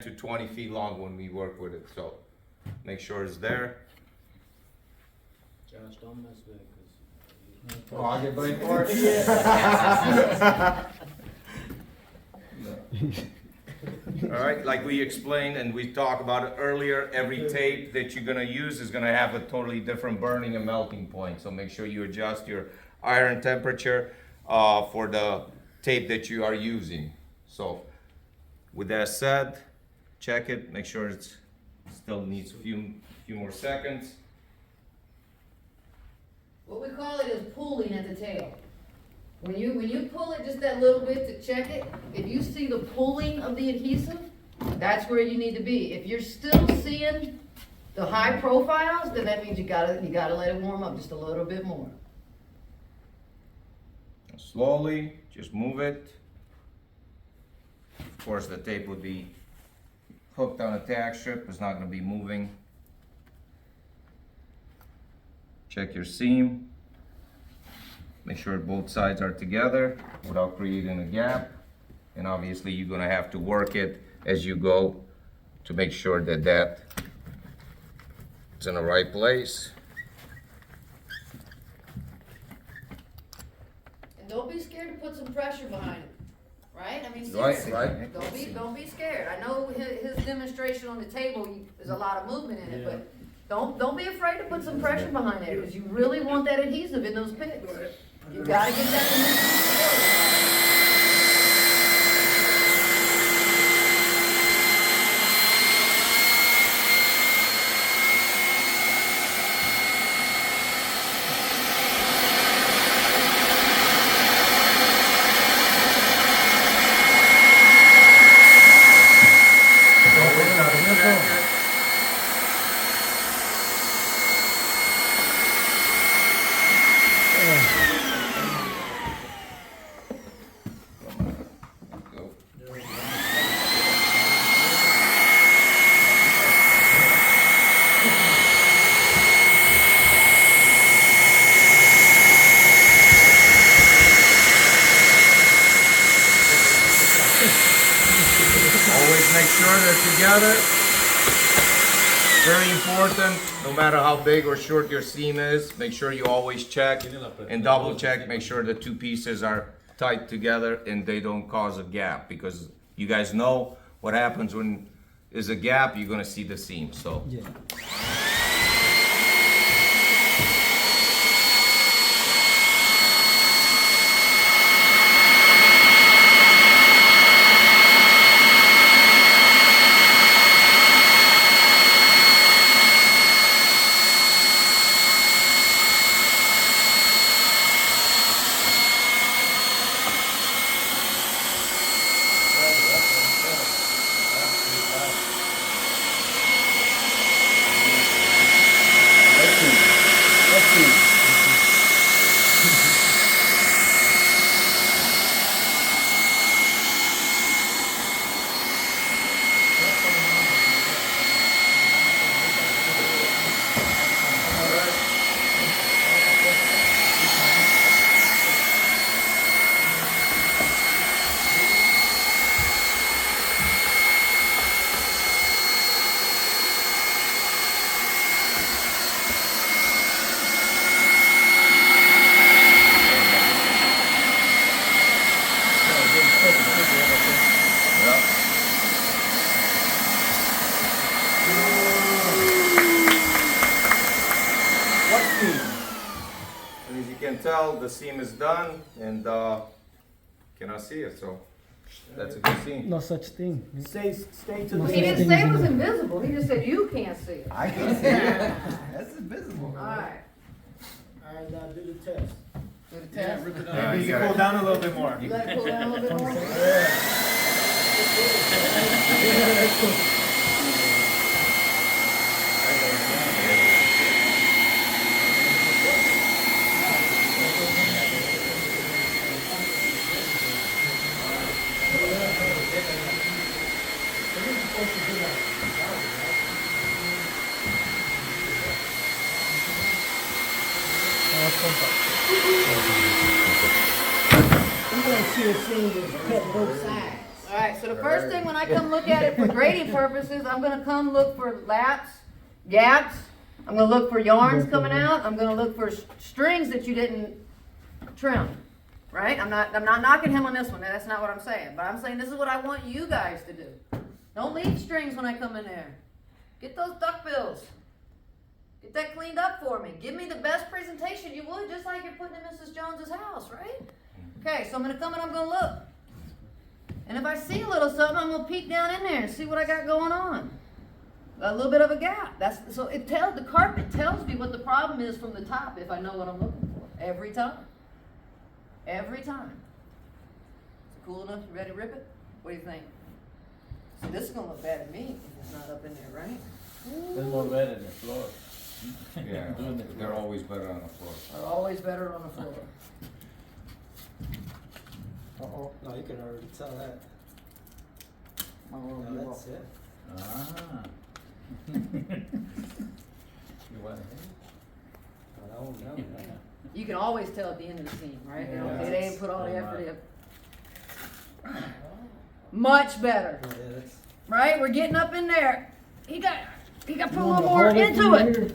to 20 feet long when we work with it, so make sure it's there. Josh, don't mess with it, Oh, I get blamed for it? All right, like we explained and we talked about it earlier, every tape that you're gonna use is gonna have a totally different burning and melting point. So make sure you adjust your iron temperature for the tape that you are using. So with that said, check it, make sure it's still needs a few more seconds. What we call it is pulling at the tail. When you pull it just that little bit to check it, if you see the pulling of the adhesive, that's where you need to be. If you're still seeing the high profiles, then that means you gotta let it warm up just a little bit more. Slowly, just move it. Of course, the tape would be hooked on a tack strip, it's not going to be moving. Check your seam. Make sure both sides are together without creating a gap. And obviously you're going to have to work it as you go to make sure that that is in the right place. And don't be scared to put some pressure behind it, right? I mean, seriously. Right. Don't be scared. I know his demonstration on the table, there's a lot of movement in it, but don't be afraid to put some pressure behind it, because you really want that adhesive in those pits. You gotta get that in there. Always make sure they're together. Very important, no matter how big or short your seam is, make sure you always check and double check, make sure the two pieces are tight together and they don't cause a gap, because you guys know what happens when there's a gap, you're gonna see the seam, so. Yeah. And as you can tell, the seam is done and cannot see it, so that's a good seam. No such thing. Stay to the. He didn't say it was invisible, he just said you can't see it. I can see it. That's invisible. Alright, Alright, now do the test. do the test. Maybe you pull down a little bit more. You let it cool down a little bit more? You gonna see a seam that's cut both sides. Alright, so the first thing when I come look at it for grading purposes, I'm gonna come look for laps, gaps. I'm gonna look for yarns coming out. I'm gonna look for strings that you didn't trim. Right? I'm not knocking him on this one. That's not what I'm saying. But I'm saying this is what I want you guys to do. Don't leave strings when I come in there. Get those duckbills. Get that cleaned up for me. Give me the best presentation you would, just like you're putting in Mrs. Jones's house, right? Okay, so I'm gonna come and I'm gonna look. And if I see a little something, I'm gonna peek down in there and see what I got going on. A little bit of a gap. So the carpet tells me what the problem is from the top if I know what I'm looking for. Every time. Every time. Is it cool enough? You ready to rip it? What do you think? So this is gonna look bad to me if it's not up in there, right? It's more better than the floor. Yeah, they're always better on the floor. Are always better on the floor. Uh-oh, no, you can already tell that. Oh, No, that's it. Ah. You want No, that won't know. You can always tell at the end of the seam, right? Yeah. They didn't put all the effort in. Much better, No, yeah, that's. right? We're getting up in there. He got put a little more into it.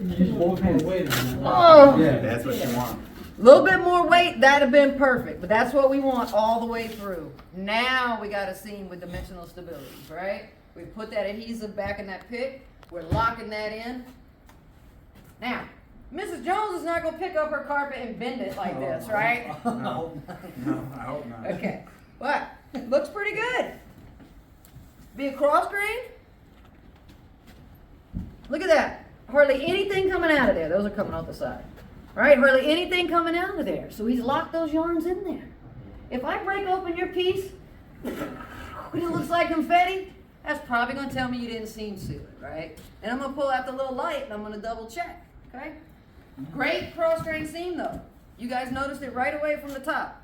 Oh, Yeah, that's what you want. a little bit more weight, that'd have been perfect, but that's what we want all the way through. Now we got a seam with dimensional stability, right? We put that adhesive back in that pick. We're locking that in. Now, Mrs. Jones is not gonna pick up her carpet and bend it like this, right? No, I hope not. Okay, what? Looks pretty good. Be a cross grain. Look at that. Hardly anything coming out of there. Those are coming off the side. Right? Hardly anything coming out of there. So he's locked those yarns in there. If I break open your piece, and it looks like confetti, that's probably gonna tell me you didn't seam seal it, right? And I'm gonna pull out the little light and I'm gonna double check, okay? Great cross grain seam though. You guys noticed it right away from the top.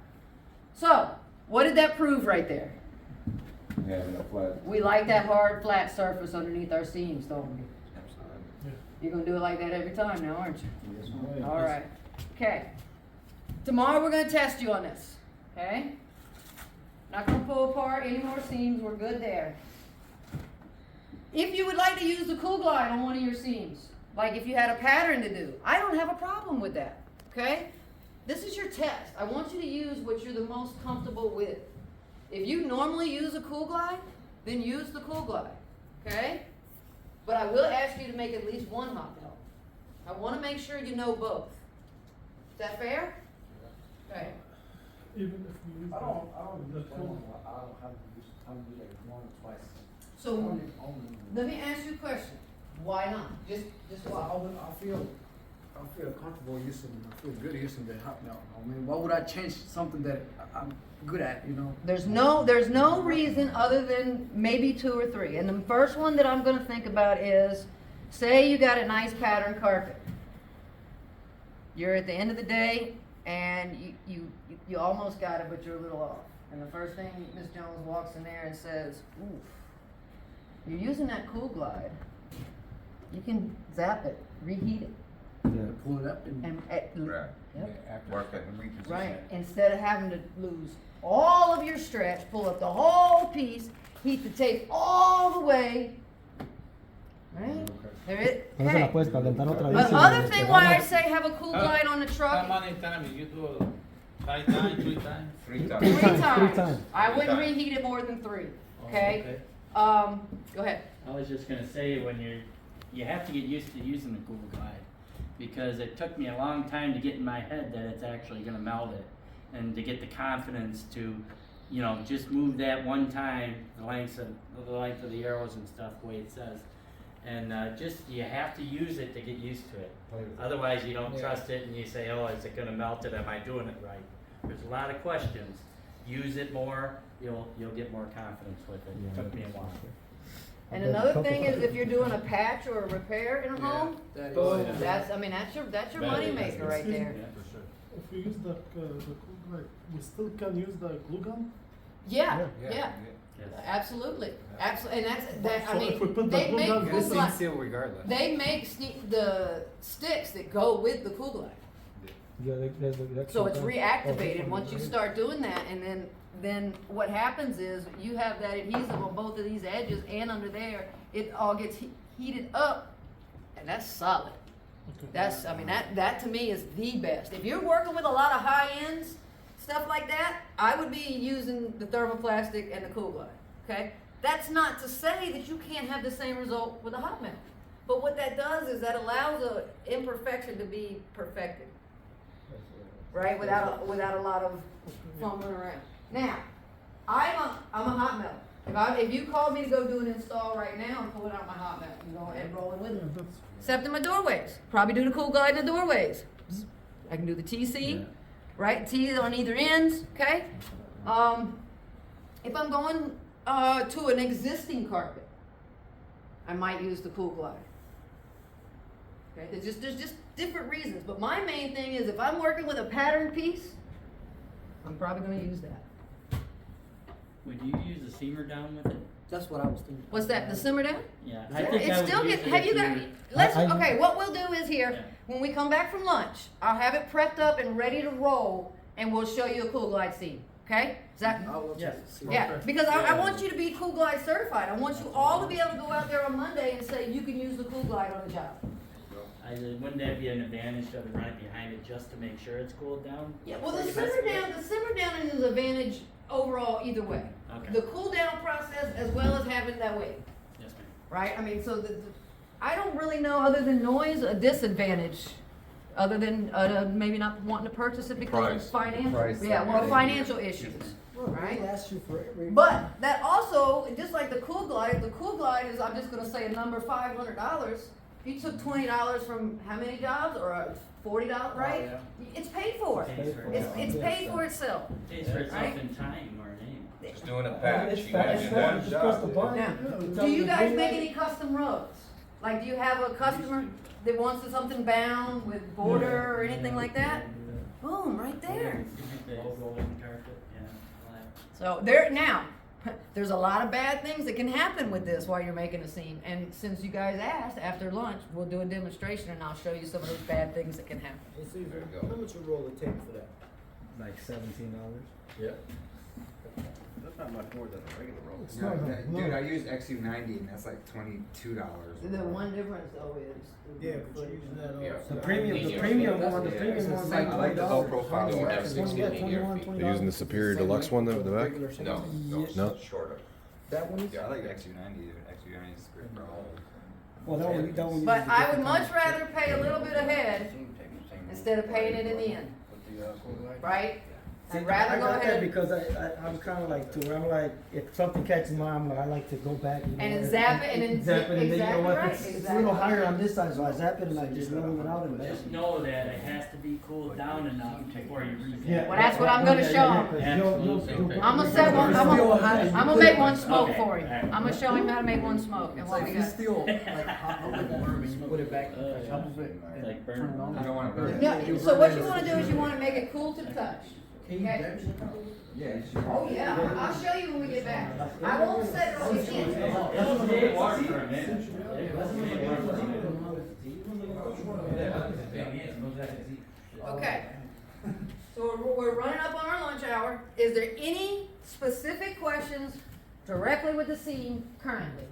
So, what did that prove right there? Having a flat. We like that hard, flat surface underneath our seams, don't we? You're gonna do it like that every time now, aren't you? All right. Okay. Tomorrow we're gonna test you on this. Okay? Not gonna pull apart any more seams. We're good there. If you would like to use the Cool Glide on one of your seams, like if you had a pattern to do, I don't have a problem with that. Okay? This is your test. I want you to use what you're the most comfortable with. If you normally use a Cool Glide, then use the Cool Glide. Okay? But I will ask you to make at least one hot dog. I want to make sure you know both. Is that fair? Okay. Even if we use I don't the use cool. I don't have to use, I don't do like one or twice. So Only. let me ask you a question. Why not? Just why? I feel comfortable using, I feel good using the hot dog. I mean, why would I change something that I'm good at, you know? There's no reason other than maybe two or three. And the first one that I'm gonna think about is, say you got a nice pattern carpet. You're at the end of the day and you almost got it, but you're a little off. And the first thing Miss Jones walks in there and says, oof, you're using that Cool Glide. You can zap it, reheat it, Pull it up and. Right. Yep. Work it. Right, instead of having to lose all of your stretch, pull up the whole piece, heat the tape all the way. Right? There it. No se la Okay. puedes calentar otra vez. But y other te thing van why a- I say have a Cool Glide on the How truck, many times? You do 5 times, 3 times? 3 times. three Three times. times. I wouldn't Three times. reheat it more than 3, Oh, okay? Go ahead. I was just gonna say, when you have to get used to using the Cool Glide, because it took me a long time to get in my head that it's actually gonna melt it, and to get the confidence to, you know, just move that one time, the length of the arrows and stuff, the way it says. And you have to use it to get used to it. Otherwise, you don't trust it and you say, oh, is it gonna melt it? Am I doing it right? There's a lot of questions. Use it more, you'll get more confidence with it. It took me a while. And another thing is if you're doing a patch or a repair in a home, that's your money maker right there. If we use the cool glide, we still can use the glue gun. Yeah, Yeah. yeah. Yes. Absolutely, absolutely, and I So if we mean, put the they glue make gun, Cool it's Glide, seal regardless. they make the sticks that go with the Cool Glide. Yeah, the So it's actual- reactivated Oh, once you okay. start doing that, and then then what happens is you have that adhesive on both of these edges and under there, it all gets heated up, and that's solid. That's, I mean, that to me is the best. If you're working with a lot of high ends, stuff like that, I would be using the thermoplastic and the Cool Glide, okay? That's not to say that you can't have the same result with a hot melt. But what that does is that allows an imperfection to be perfected, right? Without a lot of fumbling around. Now, I'm a hot melt. If you called me to go do an install right now, I'm pulling out my hot melt and going and rolling with it. Except in my doorways. Probably do the Cool Glide in the doorways. I can do the TC, right? T on either ends, okay? If I'm going to an existing carpet, I might use the Cool Glide. Okay, there's just different reasons, but my main thing is if I'm working with a pattern piece, I'm probably going to use that. Would you use a seamer down with it? That's what I was thinking. What's that? The simmer down? Yeah, I think I It's would still use get. it Have if you got? you- Let's. Okay, what we'll do is here Yeah. when we come back from lunch, I'll have it prepped up and ready to roll, and we'll show you a Cool Glide seam. Okay? Is that? I will Yes. see. Yeah, because I want you to be Cool Glide certified. I want you all to be able to go out there on Monday and say you can use the Cool Glide on the job. Wouldn't that be an advantage to run it behind it just to make sure it's cooled down? Yeah, well, the Like, simmer down is an advantage overall either way. Okay. The cool down process as well as having that weight, Yes, ma'am. right? I mean, so I don't really know other than noise a disadvantage, other than maybe not wanting to purchase it because Price. of financial, Price. yeah, well, financial issues, Well, right? we asked you for every. But that also, just like the Cool Glide, is, I'm just gonna say a number, $500. If you took $20 from how many jobs, or $40, right? yeah. It's paid for. Pays for It's itself. paid for itself. Pays for itself Right? in time more than anything. Just doing a patch. It's You gotta fast, do it's that. fast, just press the button. Now, Yeah, do you guys make any custom rugs? Like, do you have a customer that wants something bound with border or anything like that? Boom, right there. Logo in the carpet, yeah. all that. So there, now, there's a lot of bad things that can happen with this while you're making a seam. And since you guys asked, after lunch, we'll do a demonstration and I'll show you some of those bad things that can happen. Hey, Caesar, how much a roll of tape for that? Like $17. Yeah. That's not much more than a regular roll. It's No, not that- no. dude, I use XU90 and that's like $22. The one difference though is. Yeah, but you're using that on. The premium one, the premium one's like I like the low profile. Don't one. have 16 linear feet. They're using the superior deluxe one at the back? No, no, No? shorter. That one is? Yeah, I like XU90. XU90 is great for all. Well, that one. But I would much rather pay a little bit ahead instead of paying it in the end, right? I'd rather go ahead Because I'm kinda like, too, I'm like, if something catches my eye, I'm like, I like to go back. You know, and then zap it and then Zap it, and then you know exactly what, right, it's a exactly. little higher on this side, so I zap it and I just level it out and that's. Just know that it has to be cooled down enough before you revamp. Yeah. Well, that's what I'm gonna show him. I'm gonna set one, I'm gonna make one smoke Okay, for you. alright. I'm gonna show him how to make one smoke and what we got. still, like, hot with worm and you put it back, It's like burn. You don't want to burn. No, so what you wanna do is you wanna make it cool to the touch. Okay? Yeah, you should. Oh, yeah, I'll show you when we get back. I won't set it on the end. It'll stay warm for a minute. It'll stay warm for a minute. Okay. So we're running up on our lunch hour. Is there any specific questions directly with the seam currently?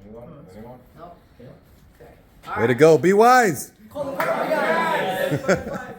Anyone? Nope. Okay. All Way to right. go, be wise! All right.